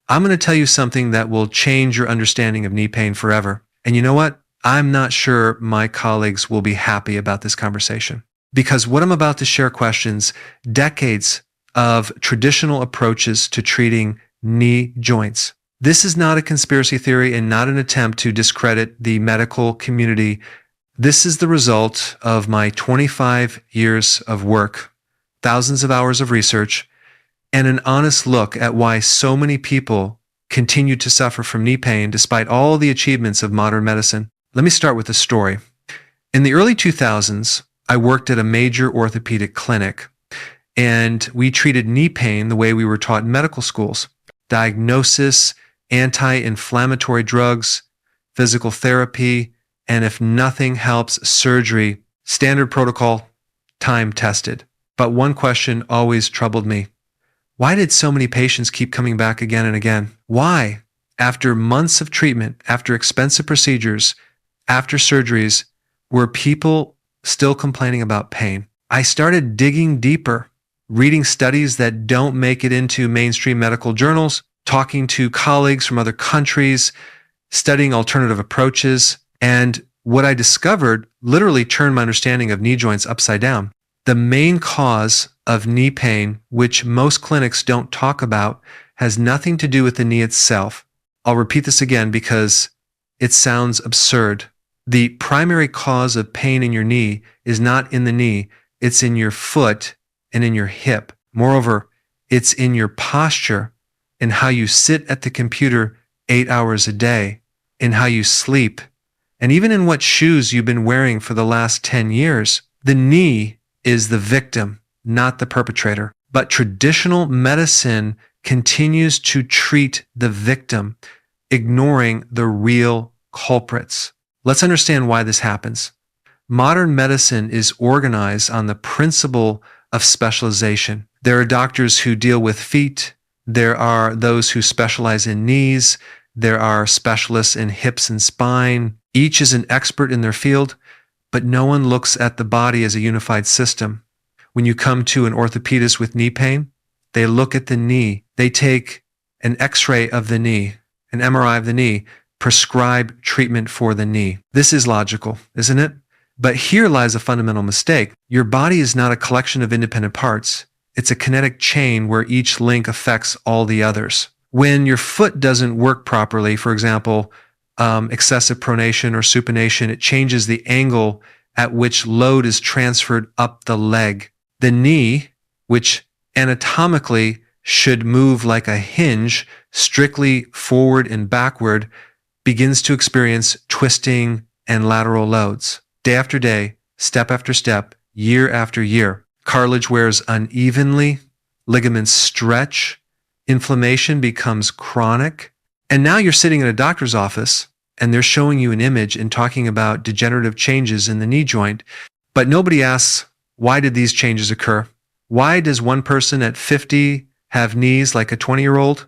I'm going to tell you something that will change your understanding of knee pain forever. And you know what? I'm not sure my colleagues will be happy about this conversation because what I'm about to share questions decades of traditional approaches to treating knee joints. This is not a conspiracy theory and not an attempt to discredit the medical community. This is the result of my 25 years of work, thousands of hours of research, and an honest look at why so many people continue to suffer from knee pain despite all the achievements of modern medicine. Let me start with a story. In the early 2000s, I worked at a major orthopedic clinic, and we treated knee pain the way we were taught in medical schools. Diagnosis, anti-inflammatory drugs, physical therapy, and if nothing helps, surgery, standard protocol, time tested. But one question always troubled me. Why did so many patients keep coming back again and again? Why, after months of treatment, after expensive procedures, after surgeries, were people still complaining about pain? I started digging deeper, reading studies that don't make it into mainstream medical journals, talking to colleagues from other countries, studying alternative approaches, and what I discovered literally turned my understanding of knee joints upside down. The main cause of knee pain, which most clinics don't talk about, has nothing to do with the knee itself. I'll repeat this again because it sounds absurd. The primary cause of pain in your knee is not in the knee, it's in your foot and in your hip. Moreover, it's in your posture and how you sit at the computer 8 hours a day, in how you sleep, and even in what shoes you've been wearing for the last 10 years. The knee is the victim, not the perpetrator. But traditional medicine continues to treat the victim, ignoring the real culprits. Let's understand why this happens. Modern medicine is organized on the principle of specialization. There are doctors who deal with feet. There are those who specialize in knees. There are specialists in hips and spine. Each is an expert in their field, but no one looks at the body as a unified system. When you come to an orthopedist with knee pain, they look at the knee. They take an X-ray of the knee, an MRI of the knee, prescribe treatment for the knee. This is logical, isn't it? But here lies a fundamental mistake. Your body is not a collection of independent parts. It's a kinetic chain where each link affects all the others. When your foot doesn't work properly, for example, excessive pronation or supination, it changes the angle at which load is transferred up the leg. The knee, which anatomically should move like a hinge, strictly forward and backward, begins to experience twisting and lateral loads. Day after day, step after step, year after year. Cartilage wears unevenly, ligaments stretch, inflammation becomes chronic. And now you're sitting in a doctor's office and they're showing you an image and talking about degenerative changes in the knee joint. But nobody asks, why did these changes occur? Why does one person at 50 have knees like a 20-year-old,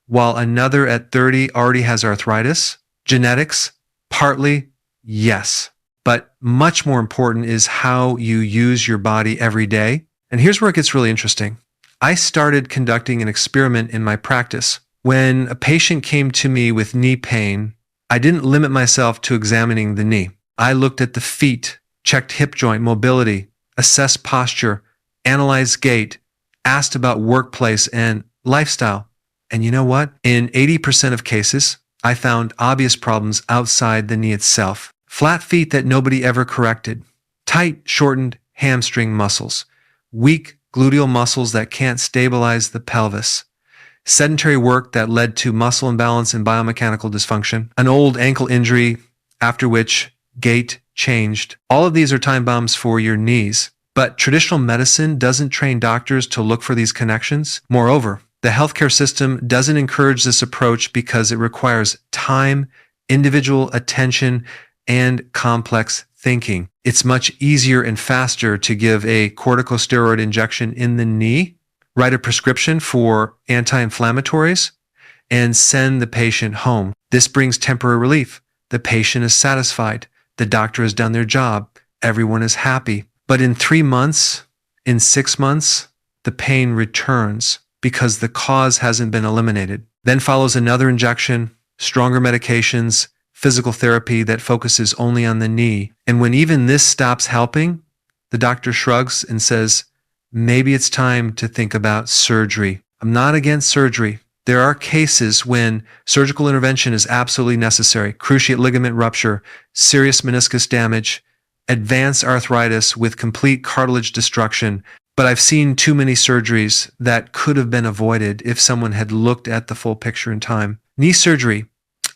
while another at 30 already has arthritis? Genetics? Partly, yes. But much more important is how you use your body every day. And here's where it gets really interesting. I started conducting an experiment in my practice. When a patient came to me with knee pain, I didn't limit myself to examining the knee. I looked at the feet, checked hip joint mobility, assessed posture, analyzed gait, asked about workplace and lifestyle. And you know what? In 80% of cases, I found obvious problems outside the knee itself. Flat feet that nobody ever corrected, tight, shortened hamstring muscles, weak gluteal muscles that can't stabilize the pelvis, sedentary work that led to muscle imbalance and biomechanical dysfunction, an old ankle injury after which gait changed. All of these are time bombs for your knees. But traditional medicine doesn't train doctors to look for these connections. Moreover, the healthcare system doesn't encourage this approach because it requires time, individual attention, and complex thinking. It's much easier and faster to give a corticosteroid injection in the knee, write a prescription for anti-inflammatories, and send the patient home. This brings temporary relief. The patient is satisfied. The doctor has done their job. Everyone is happy. But in 3 months, in 6 months, the pain returns because the cause hasn't been eliminated. Then follows another injection, stronger medications, physical therapy that focuses only on the knee. And when even this stops helping, the doctor shrugs and says, maybe it's time to think about surgery. I'm not against surgery. There are cases when surgical intervention is absolutely necessary. Cruciate ligament rupture, serious meniscus damage, advanced arthritis with complete cartilage destruction. But I've seen too many surgeries that could have been avoided if someone had looked at the full picture in time. Knee surgery,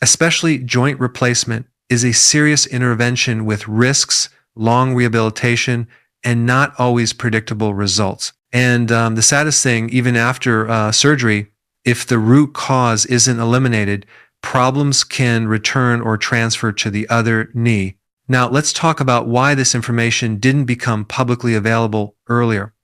especially joint replacement, is a serious intervention with risks, long rehabilitation, and not always predictable results. And the saddest thing, even after surgery, if the root cause isn't eliminated, problems can return or transfer to the other knee. Now, let's talk about why this information didn't become publicly available earlier.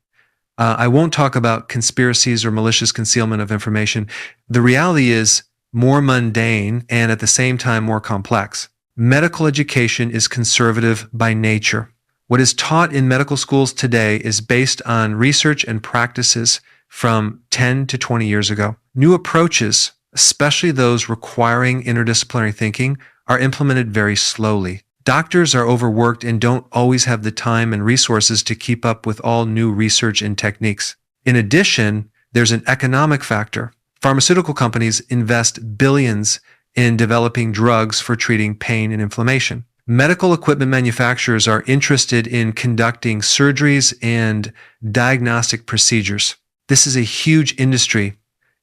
I won't talk about conspiracies or malicious concealment of information. The reality is more mundane and at the same time more complex. Medical education is conservative by nature. What is taught in medical schools today is based on research and practices from 10 to 20 years ago. New approaches, especially those requiring interdisciplinary thinking, are implemented very slowly. Doctors are overworked and don't always have the time and resources to keep up with all new research and techniques. In addition, there's an economic factor. Pharmaceutical companies invest billions in developing drugs for treating pain and inflammation. Medical equipment manufacturers are interested in conducting surgeries and diagnostic procedures. This is a huge industry,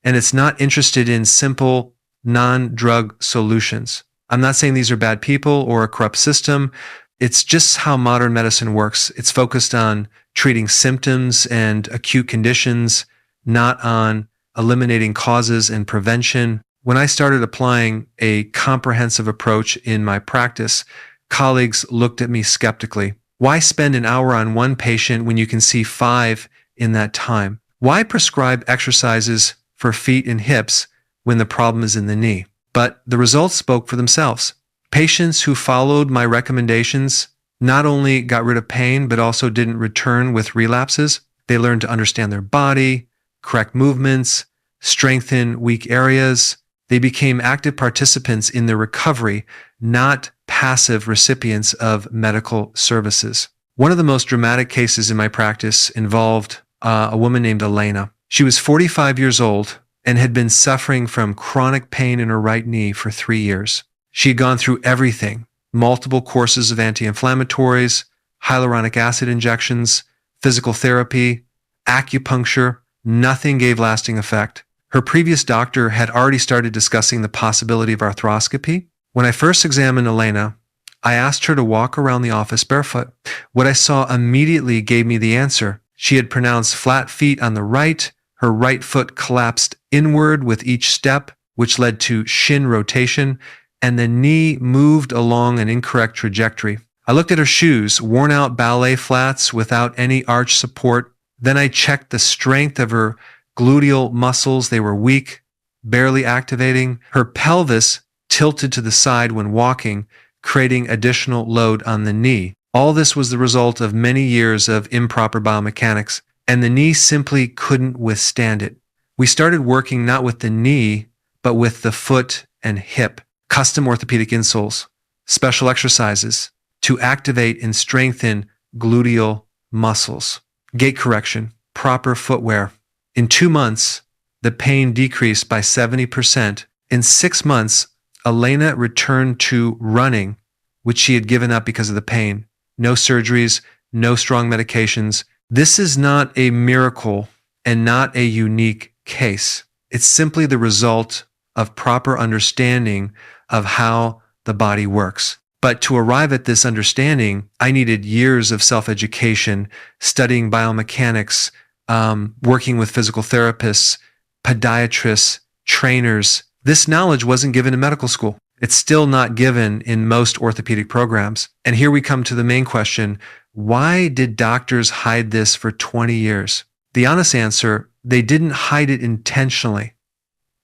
and it's not interested in simple, non-drug solutions. I'm not saying these are bad people or a corrupt system. It's just how modern medicine works. It's focused on treating symptoms and acute conditions, not on eliminating causes and prevention. When I started applying a comprehensive approach in my practice, colleagues looked at me skeptically. Why spend an hour on one patient when you can see 5 in that time? Why prescribe exercises for feet and hips when the problem is in the knee? But the results spoke for themselves. Patients who followed my recommendations not only got rid of pain, but also didn't return with relapses. They learned to understand their body, correct movements, strengthen weak areas. They became active participants in their recovery, not passive recipients of medical services. One of the most dramatic cases in my practice involved a woman named Elena. She was 45 years old and had been suffering from chronic pain in her right knee for 3 years. She had gone through everything: multiple courses of anti-inflammatories, hyaluronic acid injections, physical therapy, acupuncture. Nothing gave lasting effect. Her previous doctor had already started discussing the possibility of arthroscopy. When I first examined Elena, I asked her to walk around the office barefoot. What I saw immediately gave me the answer. She had pronounced flat feet on the right. Her right foot collapsed inward with each step, which led to shin rotation, and the knee moved along an incorrect trajectory. I looked at her shoes, worn out ballet flats without any arch support. Then I checked the strength of her gluteal muscles. They were weak, barely activating. Her pelvis tilted to the side when walking, creating additional load on the knee. All this was the result of many years of improper biomechanics, and the knee simply couldn't withstand it. We started working not with the knee, but with the foot and hip. Custom orthopedic insoles, special exercises to activate and strengthen gluteal muscles, gait correction, proper footwear. In 2 months, the pain decreased by 70%. In 6 months, Elena returned to running, which she had given up because of the pain. No surgeries, no strong medications. This is not a miracle and not a unique case. It's simply the result of proper understanding of how the body works. But to arrive at this understanding, I needed years of self-education, studying biomechanics, working with physical therapists, podiatrists, trainers. This knowledge wasn't given in medical school. It's still not given in most orthopedic programs. And here we come to the main question: why did doctors hide this for 20 years? The honest answer: they didn't hide it intentionally.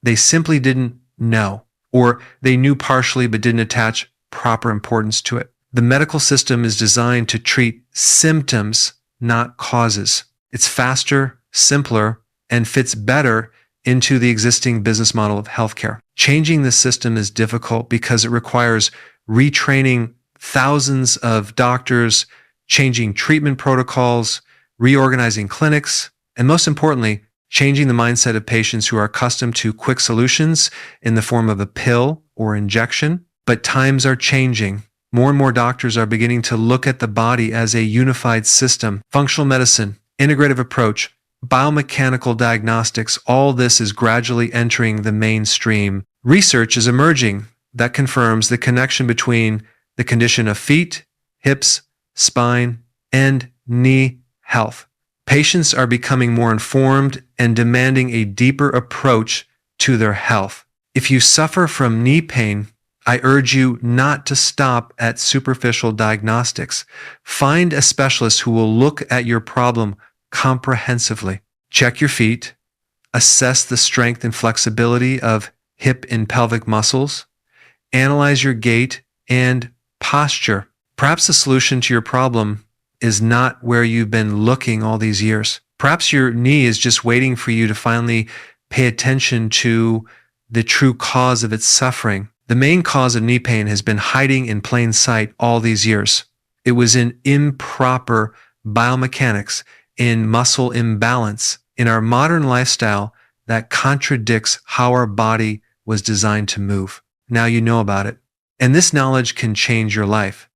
They simply didn't know, or they knew partially but didn't attach proper importance to it. The medical system is designed to treat symptoms, not causes. It's faster, simpler, and fits better into the existing business model of healthcare. Changing the system is difficult because it requires retraining thousands of doctors, changing treatment protocols, reorganizing clinics, and most importantly, changing the mindset of patients who are accustomed to quick solutions in the form of a pill or injection. But times are changing. More and more doctors are beginning to look at the body as a unified system. Functional medicine, integrative approach, biomechanical diagnostics, all this is gradually entering the mainstream. Research is emerging that confirms the connection between the condition of feet, hips, spine, and knee health. Patients are becoming more informed and demanding a deeper approach to their health. If you suffer from knee pain, I urge you not to stop at superficial diagnostics. Find a specialist who will look at your problem comprehensively. Check your feet, assess the strength and flexibility of hip and pelvic muscles, analyze your gait and posture. Perhaps the solution to your problem is not where you've been looking all these years. Perhaps your knee is just waiting for you to finally pay attention to the true cause of its suffering. The main cause of knee pain has been hiding in plain sight all these years. It was in improper biomechanics, in muscle imbalance, in our modern lifestyle that contradicts how our body was designed to move. Now you know about it. And this knowledge can change your life.